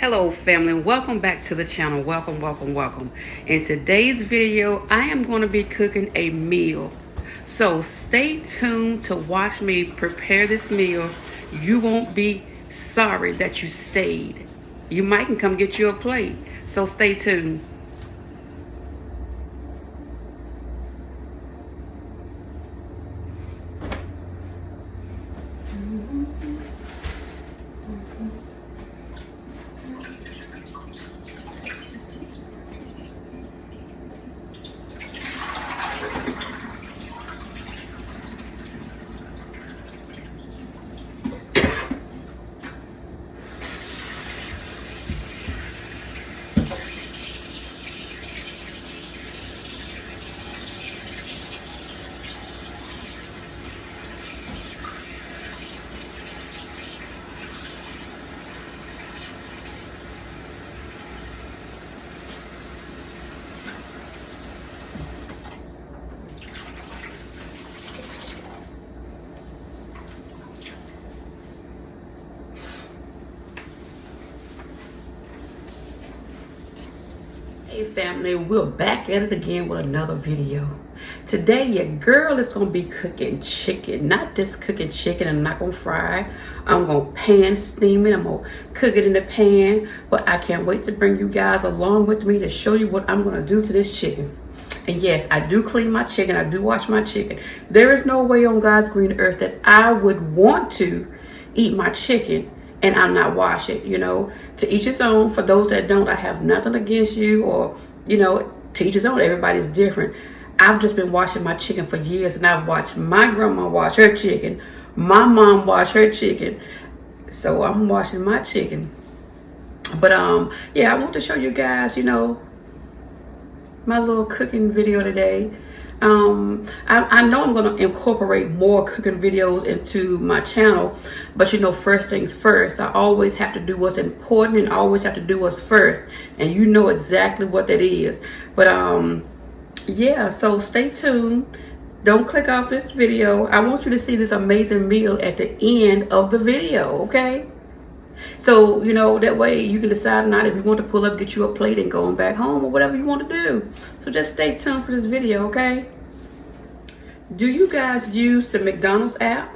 Hello family, welcome back to the channel. Welcome. In today's video, I am going to be cooking a meal. So stay tuned to watch me prepare this meal. You won't be sorry that you stayed. You might can come get you a plate. So stay tuned. Hey family, we're back at it again with another video. Today your girl is going to be cooking chicken. Not just cooking chicken, I'm not going to fry. I'm going to pan steam it. I'm going to cook it in the pan. But I can't wait to bring you guys along with me to show you what I'm going to do to this chicken. And yes, I do clean my chicken. I do wash my chicken. There is no way on God's green earth that I would want to eat my chicken and I'm not wash it, to each his own. For those that don't, I have nothing against you, or, to each his own. Everybody's different. I've just been washing my chicken for years, and I've watched my grandma wash her chicken, my mom wash her chicken, so I'm washing my chicken. But yeah, I want to show you guys, my little cooking video today. I know I'm going to incorporate more cooking videos into my channel, but first things first. I always have to do what's important and I always have to do what's first, and you know exactly what that is. But yeah, so stay tuned. Don't click off this video. I want you to see this amazing meal at the end of the video, okay? So, that way you can decide not if you want to pull up, get you a plate and going back home, or whatever you want to do. So just stay tuned for this video, okay? Do you guys use the McDonald's app?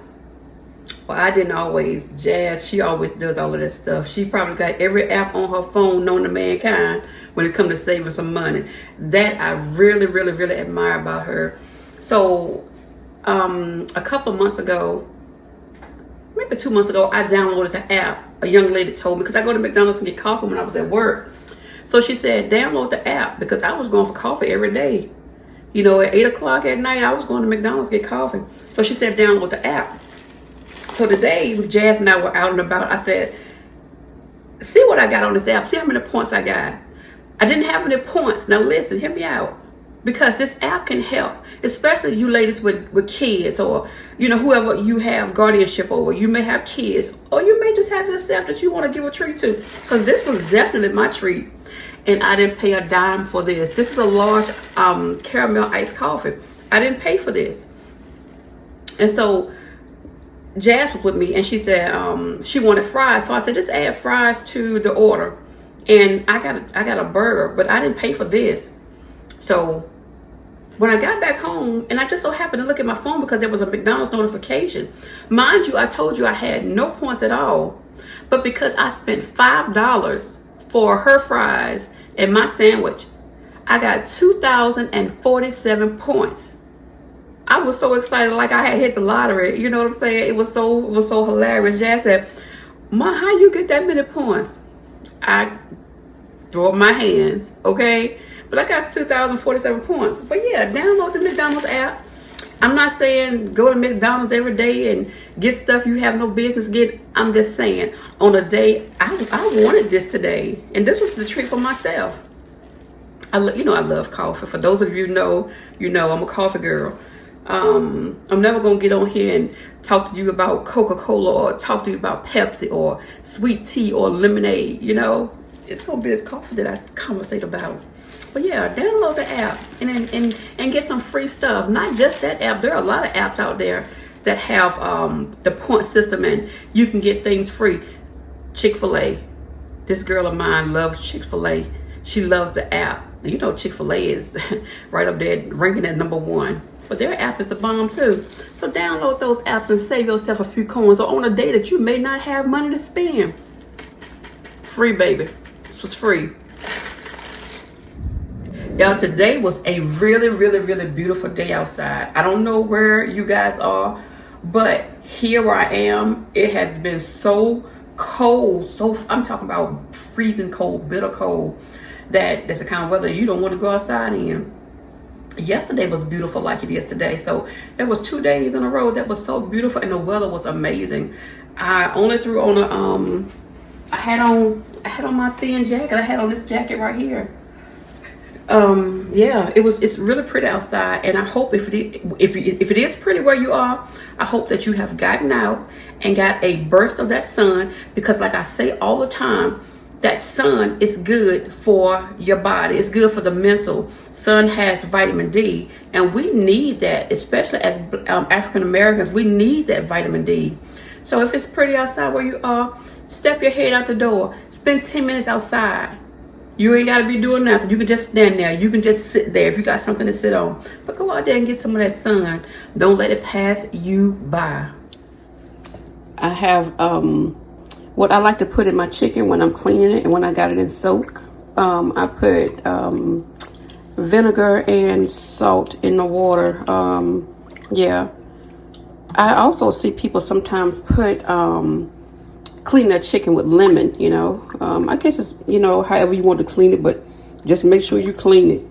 Well, I didn't always. Jazz, she always does all of that stuff. She probably got every app on her phone known to mankind when it comes to saving some money. That I really admire about her. So, a couple of months ago, maybe 2 months ago, I downloaded the app. A young lady told me, because I go to McDonald's and get coffee when I was at work. So she said, download the app, because I was going for coffee every day. At 8 o'clock at night, I was going to McDonald's to get coffee. So she said, download the app. So today, Jazz and I were out and about. I said, see what I got on this app. See how many points I got. I didn't have any points. Now listen, hear me out. Because this app can help, especially you ladies with kids, or whoever you have guardianship over. You may have kids, or you may just have yourself that you want to give a treat to. Because this was definitely my treat, and I didn't pay a dime for this. This is a large caramel iced coffee. I didn't pay for this. And so Jazz was with me, and she said she wanted fries. So I said, just add fries to the order. And I got a burger, but I didn't pay for this. So when I got back home, and I just so happened to look at my phone because there was a McDonald's notification. Mind you, I told you I had no points at all. But because I spent $5 for her fries and my sandwich, I got 2,047 points. I was so excited, like I had hit the lottery. You know what I'm saying? It was so hilarious. Jazz said, "Ma, how you get that many points?" I threw up my hands, okay? But I got 2,047 points. But yeah, download the McDonald's app. I'm not saying go to McDonald's every day and get stuff you have no business get. I'm just saying on a day, I wanted this today. And this was the treat for myself. I love coffee. For those of you know, I'm a coffee girl. I'm never going to get on here and talk to you about Coca-Cola or talk to you about Pepsi or sweet tea or lemonade. It's going to be this coffee that I conversate about. But yeah, download the app and get some free stuff. Not just that app. There are a lot of apps out there that have the point system, and you can get things free. Chick-fil-A, This girl of mine loves Chick-fil-A. She loves the app. You know Chick-fil-A is right up there ranking at #1. But their app is the bomb too. So download those apps and save yourself a few coins. Or on a day that you may not have money to spend. Free, baby. This was free. Y'all, today was a really, really, really beautiful day outside. I don't know where you guys are, but here where I am, it has been so cold. I'm talking about freezing cold, bitter cold. That's the kind of weather you don't want to go outside in. Yesterday was beautiful like it is today. So there was 2 days in a row that was so beautiful and the weather was amazing. I only threw on I had on my thin jacket. I had on this jacket right here. Yeah, it's really pretty outside, and I hope if it is pretty where you are, I hope that you have gotten out and got a burst of that sun, because like I say all the time, that sun is good for your body. It's good for the mental. Sun has vitamin D, and we need that, especially as African Americans. We need that vitamin D. So if it's pretty outside where you are, step your head out the door. Spend 10 minutes outside. You ain't got to be doing nothing. You can just stand there. You can just sit there if you got something to sit on. But go out there and get some of that sun. Don't let it pass you by. I have what I like to put in my chicken when I'm cleaning it and when I got it in soak. I put vinegar and salt in the water. Yeah. I also see people sometimes put clean that chicken with lemon, you know. I guess it's, you know, however you want to clean it, but just make sure you clean it.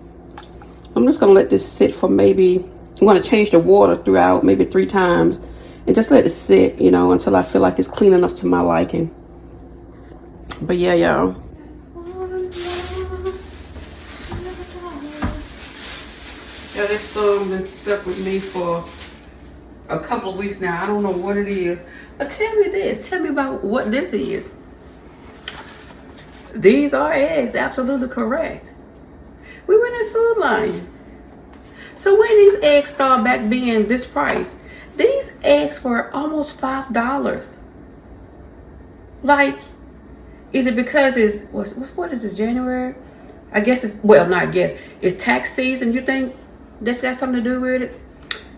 I'm just going to let this sit for maybe, I'm going to change the water throughout maybe 3 times and just let it sit, you know, until I feel like it's clean enough to my liking. But yeah, y'all. Yeah, this song been stuck with me for a couple of weeks now. I don't know what it is. But tell me this. Tell me about what this is. These are eggs. Absolutely correct. We went in Food Lion. So when these eggs start back being this price, these eggs were almost $5. Like, is it because it's, what is this, January? I guess it's, well, not I guess. It's tax season. You think that's got something to do with it?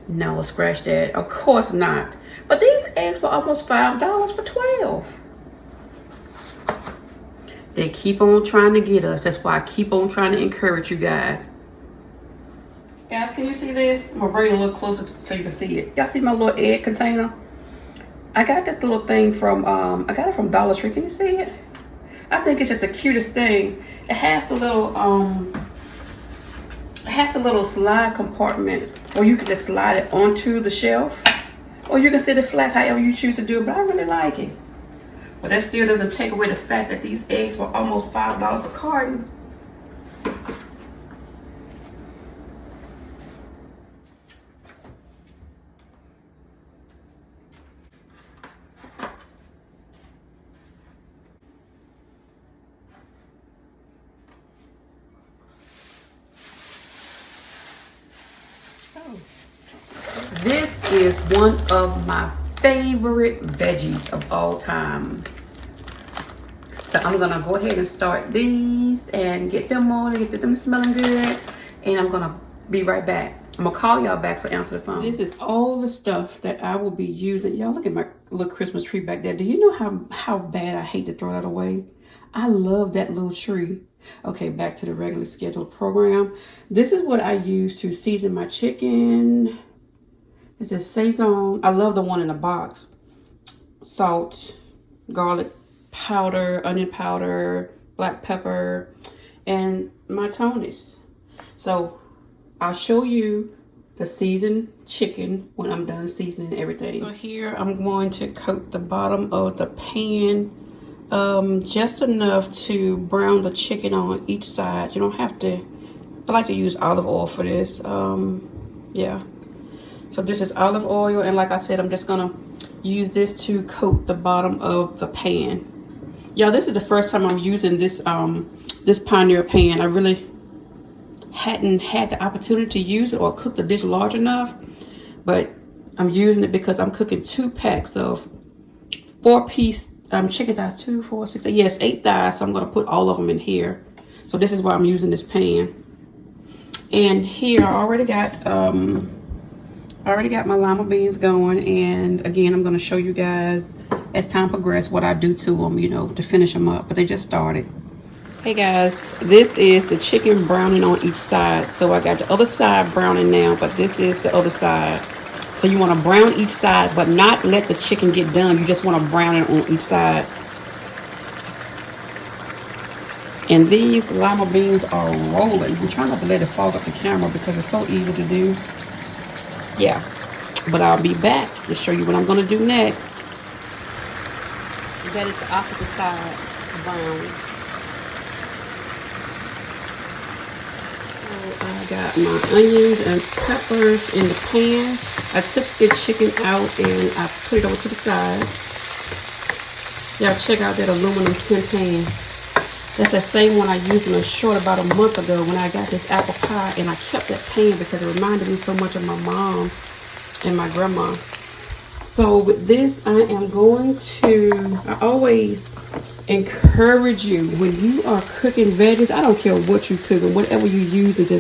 No, scratch that. Of course not. But these eggs were almost $5 for 12. They keep on trying to get us. That's why I keep on trying to encourage you guys. Guys, can you see this? I'm gonna bring it a little closer so you can see it. Y'all see my little egg container? I got this little thing from, I got it from Dollar Tree. Can you see it? I think it's just the cutest thing. It has the little slide compartments where you can just slide it onto the shelf, or you can sit it flat however you choose to do it, but I really like it. But that still doesn't take away the fact that these eggs were almost $5 a carton. This is one of my favorite veggies of all times. So I'm gonna go ahead and start these and get them on and get them smelling good. And I'm gonna be right back. I'm gonna call y'all back, so answer the phone. This is all the stuff that I will be using. Y'all look at my little Christmas tree back there. Do you know how bad I hate to throw that away? I love that little tree. Okay, back to the regularly scheduled program. This is what I use to season my chicken. This is Saison. I love the one in the box. Salt, garlic powder, onion powder, black pepper, and my Tony's. So I'll show you the seasoned chicken when I'm done seasoning everything. So here I'm going to coat the bottom of the pan just enough to brown the chicken on each side. You don't have to, I like to use olive oil for this. Yeah. So this is olive oil, and like I said, I'm just gonna use this to coat the bottom of the pan. Y'all, this is the first time I'm using this this Pioneer pan. I really hadn't had the opportunity to use it or cook the dish large enough, but I'm using it because I'm cooking 2 packs of 4-piece chicken thighs, 2, 4, 6, 8. Yes, 8 thighs. So I'm gonna put all of them in here. So this is why I'm using this pan. And here I already got my lima beans going. And again, I'm gonna show you guys as time progresses what I do to them, you know, to finish them up. But they just started. Hey guys, this is the chicken browning on each side. So I got the other side browning now, but this is the other side. So you want to brown each side, but not let the chicken get done. You just want to brown it on each side. And these lima beans are rolling. I'm trying not to let it fog up the camera because it's so easy to do. Yeah, but I'll be back to show you what I'm going to do next. That is the opposite side brown. I got my onions and peppers in the pan. I took the chicken out and I put it over to the side. Y'all check out that aluminum tin pan. That's the same one I used in a short about a month ago when I got this apple pie, and I kept that pan because it reminded me so much of my mom and my grandma. So with this, I am going to, I always encourage you when you are cooking veggies, I don't care what you're cooking, whatever you use to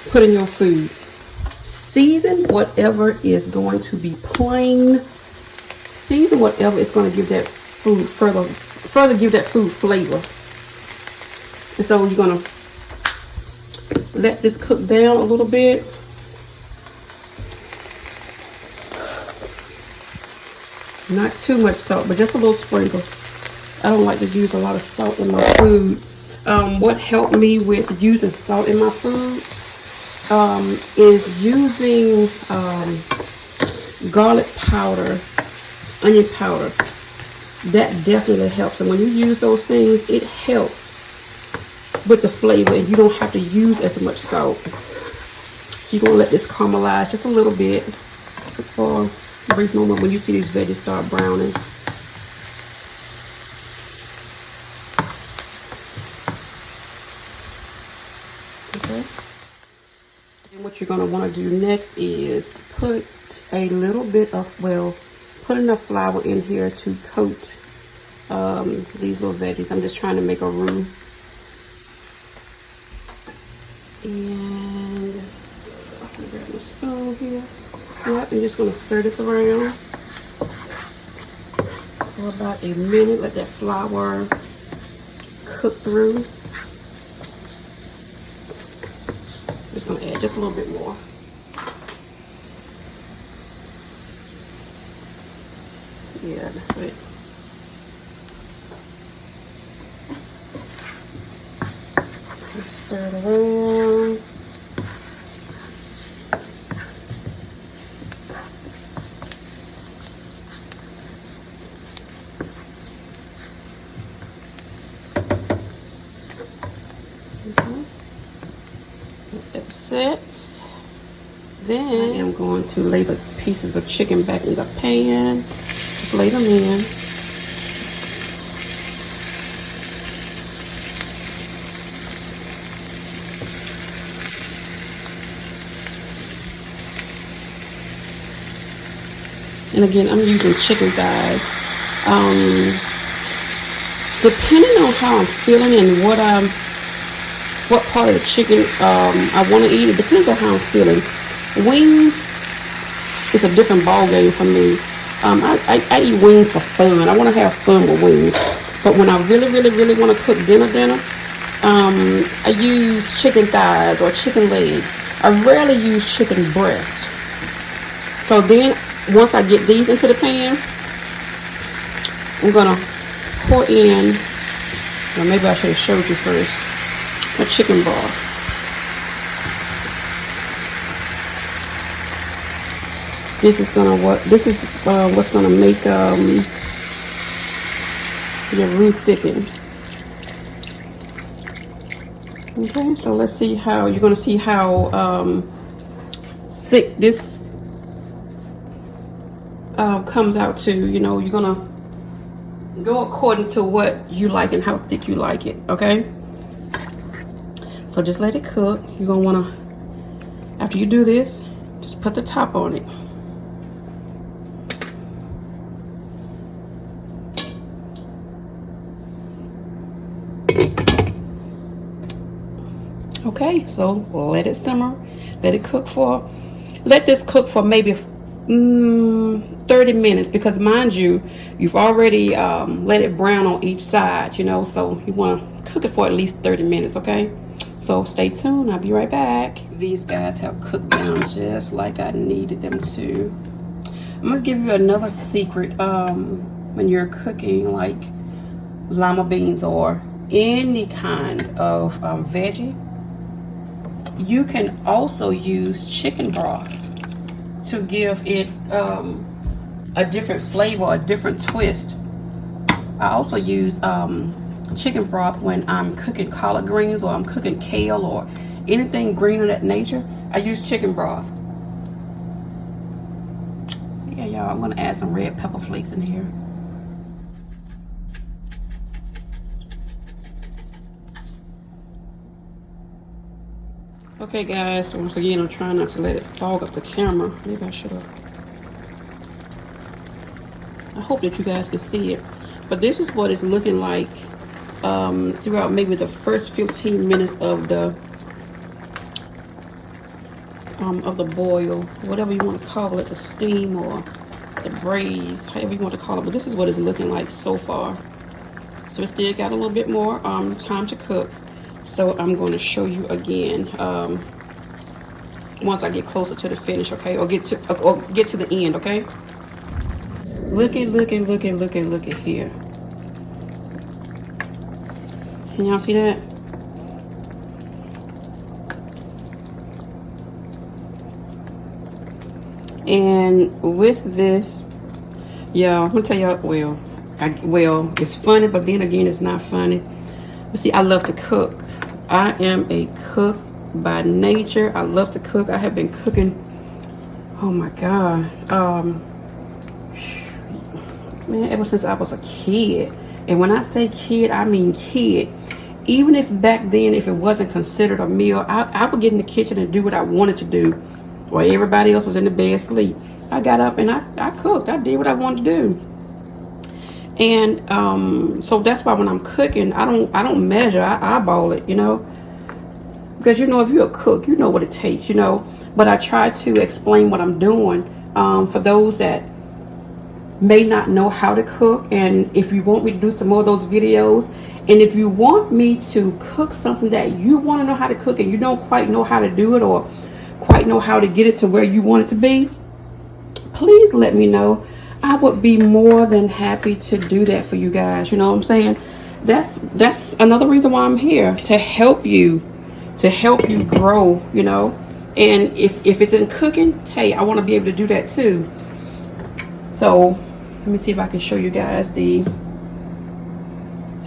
put in your food, season whatever is going to be plain, season whatever is going to give that food further give that food flavor. And so you're going to let this cook down a little bit. Not too much salt, but just a little sprinkle. I don't like to use a lot of salt in my food. What helped me with using salt in my food is using garlic powder, onion powder. That definitely helps. And when you use those things, it helps with the flavor, and you don't have to use as much salt. So you're going to let this caramelize just a little bit for a brief moment when you see these veggies start browning. And what you're going to want to do next is put a little bit of, put enough flour in here to coat these little veggies. I'm just trying to make a roux. And I'm going to grab my spoon here. Yep, I'm just going to stir this around for about a minute. Let that flour cook through. Just going to add just a little bit more. Yeah, that's it. Just stir it around. That's it. Then I am going to lay the pieces of chicken back in the pan. Just lay them in. And again, I'm using chicken thighs. Depending on how I'm feeling and what part of the chicken I want to eat, it depends on how I'm feeling. Wings is a different ball game for me. I eat wings for fun. I want to have fun with wings. But when I really want to cook dinner, I use chicken thighs or chicken legs. I rarely use chicken breast. So then, once I get these into the pan, I'm going to pour in, or maybe I should have showed you first, a chicken broth. This is what's gonna make your roux thicken. Okay, so let's see how you're gonna see how thick this comes out to. You know, you're gonna go according to what you like and how thick you like it. Okay, so just let it cook. You're gonna wanna, after you do this, just put the top on it. Okay, so let it simmer. Let this cook for maybe 30 minutes, because mind you, you've already let it brown on each side, you know, so you want to cook it for at least 30 minutes, okay? So stay tuned, I'll be right back. These guys have cooked down just like I needed them to. I'm gonna give you another secret. When you're cooking like lima beans or any kind of veggie, you can also use chicken broth to give it a different flavor, a different twist. I also use chicken broth when I'm cooking collard greens or I'm cooking kale or anything green of that nature. I use chicken broth. Yeah, y'all, I'm gonna add some red pepper flakes in here. Okay guys, so once again, I'm trying not to let it fog up the camera. Maybe I should have. I hope that you guys can see it. But this is what it's looking like throughout maybe the first 15 minutes of the boil, whatever you want to call it, the steam or the braise, however you want to call it. But this is what it's looking like so far. So it's still got a little bit more time to cook. So I'm going to show you again once I get closer to the finish, okay? Or get to the end, okay? Look at here. Can y'all see that? And with this, y'all, I'm gonna tell y'all, well, it's funny, but then again, it's not funny. But see, I love to cook. I am a cook by nature. I love to cook. I have been cooking, oh my God, man, ever since I was a kid. And when I say kid, I mean kid. Even if back then, if it wasn't considered a meal, I would get in the kitchen and do what I wanted to do while everybody else was in the bed asleep. I got up and I cooked. I did what I wanted to do. And so that's why when I'm cooking, I don't measure. I eyeball it, you know, because you know, if you're a cook, you know what it takes, you know. But I try to explain what I'm doing for those that may not know how to cook. And if you want me to do some more of those videos, and if you want me to cook something that you want to know how to cook and you don't quite know how to do it or quite know how to get it to where you want it to be, please let me know. I would be more than happy to do that for you guys. You know what I'm saying? That's another reason why I'm here, to help you grow, you know. And if it's in cooking, hey, I want to be able to do that too. So let me see if I can show you guys there's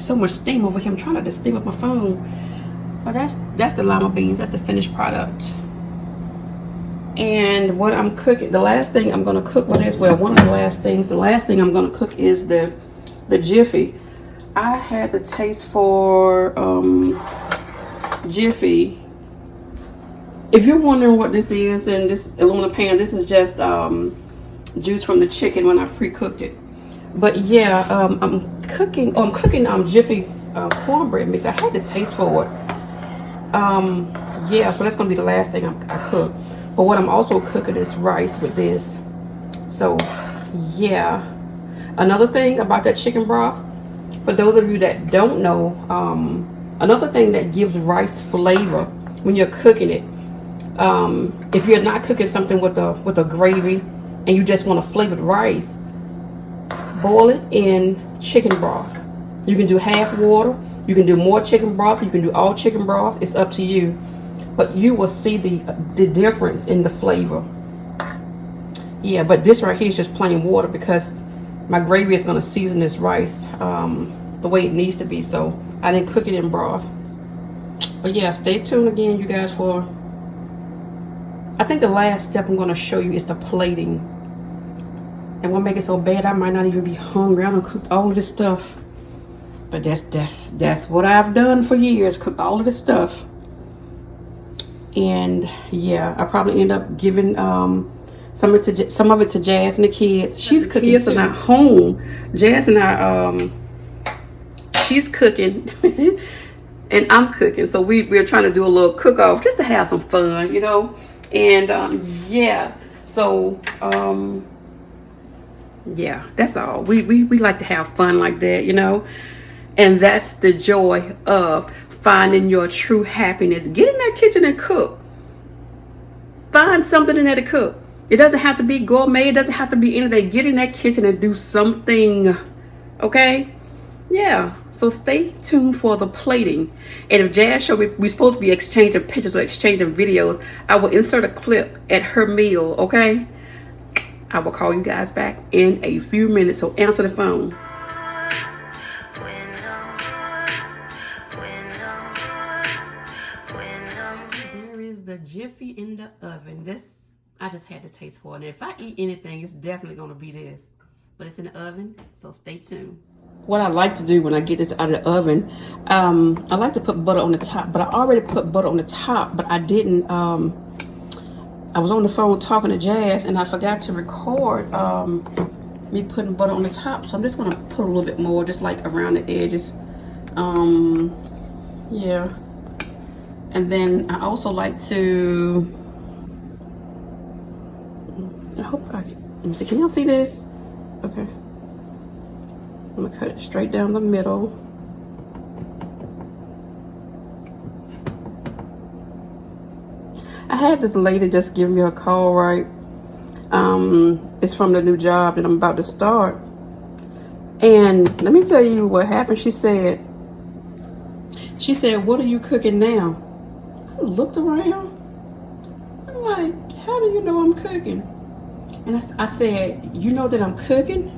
so much steam over here. I'm trying to steam up my phone. But that's the lima beans. That's the finished product. And what I'm cooking, the last thing I'm going to cook with this, well, one of the last things I'm going to cook is the Jiffy. I had the taste for Jiffy. If you're wondering what this is in this aluminum pan, this is just juice from the chicken when I pre-cooked it. But yeah, I'm cooking Jiffy cornbread mix. I had the taste for it. Yeah, so that's going to be the last thing I cook. But what I'm also cooking is rice with this. So yeah, another thing about that chicken broth, for those of you that don't know, another thing that gives rice flavor when you're cooking it, if you're not cooking something with a gravy and you just want a flavored rice, boil it in chicken broth. You can do half water, you can do more chicken broth, you can do all chicken broth. It's up to you. But you will see the difference in the flavor. Yeah, but this right here is just plain water because my gravy is going to season this rice the way it needs to be. So I didn't cook it in broth. But yeah, stay tuned again, you guys, for... I think the last step I'm going to show you is the plating. And what makes it so bad, I might not even be hungry. I done cooked all of this stuff. But that's what I've done for years, cooked all of this stuff. And yeah, I probably end up giving some of it to Jazz and the kids. She's cooking. Kids are not home. Jazz and I, she's cooking. and I'm cooking. So we're trying to do a little cook off just to have some fun, you know. And yeah, so yeah, that's all. We like to have fun like that, you know. And that's the joy of finding your true happiness. Get in that kitchen and cook. Find something in there to cook. It doesn't have to be gourmet. It doesn't have to be anything. Get in that kitchen and do something. Okay? Yeah. So stay tuned for the plating. And if Jazz show we're supposed to be exchanging pictures or exchanging videos, I will insert a clip at her meal. Okay? I will call you guys back in a few minutes. So answer the phone. There is the Jiffy in the oven. This, I just had to taste for it. And if I eat anything, it's definitely going to be this. But it's in the oven, so stay tuned. What I like to do when I get this out of the oven, I like to put butter on the top. But I already put butter on the top, but I didn't. I was on the phone talking to Jazz, and I forgot to record me putting butter on the top. So I'm just going to put a little bit more, just like around the edges. Yeah. And then I also like to, I hope let me see, can y'all see this? Okay. I'm gonna cut it straight down the middle. I had this lady just give me a call, right? It's from the new job that I'm about to start. And let me tell you what happened. She said, what are you cooking now? I looked around. I'm like, how do you know I'm cooking? And I said, you know that I'm cooking?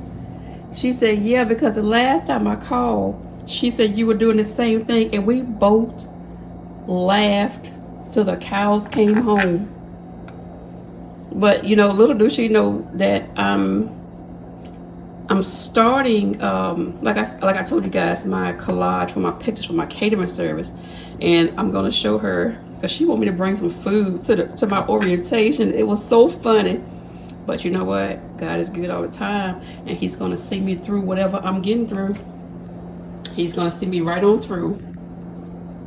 She said, yeah, because the last time I called, she said you were doing the same thing. And we both laughed till the cows came home. But, you know, little do she know that I'm starting, like I told you guys, my collage for my pictures for my catering service. And I'm going to show her, because she want me to bring some food to my orientation. It was so funny. But you know what? God is good all the time. And he's going to see me through whatever I'm getting through. He's going to see me right on through.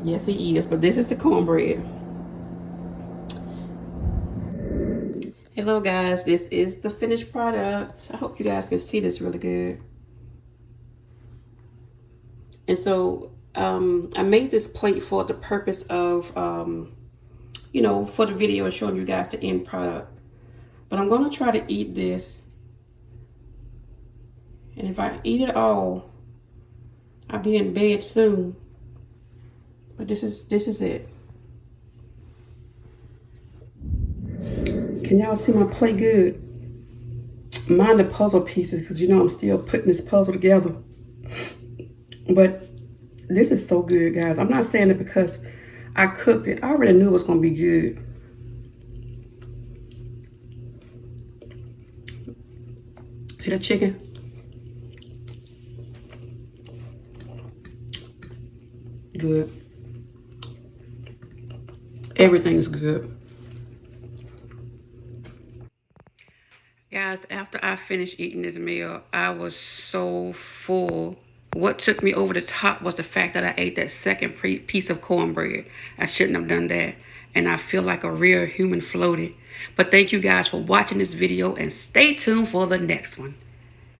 Yes, he is. But this is the cornbread. Hello, guys. This is the finished product. I hope you guys can see this really good. And so I made this plate for the purpose of, you know, for the video and showing you guys the end product. But I'm going to try to eat this. And if I eat it all, I'll be in bed soon. But this is it. Can y'all see my plate good? Mind the puzzle pieces, because you know I'm still putting this puzzle together. But this is so good, guys. I'm not saying it because I cooked it. I already knew it was going to be good. See the chicken? Good. Everything's good. Guys, after I finished eating this meal, I was so full. What took me over the top was the fact that I ate that second piece of cornbread. I shouldn't have done that. And I feel like a real human floated. But thank you guys for watching this video, and stay tuned for the next one.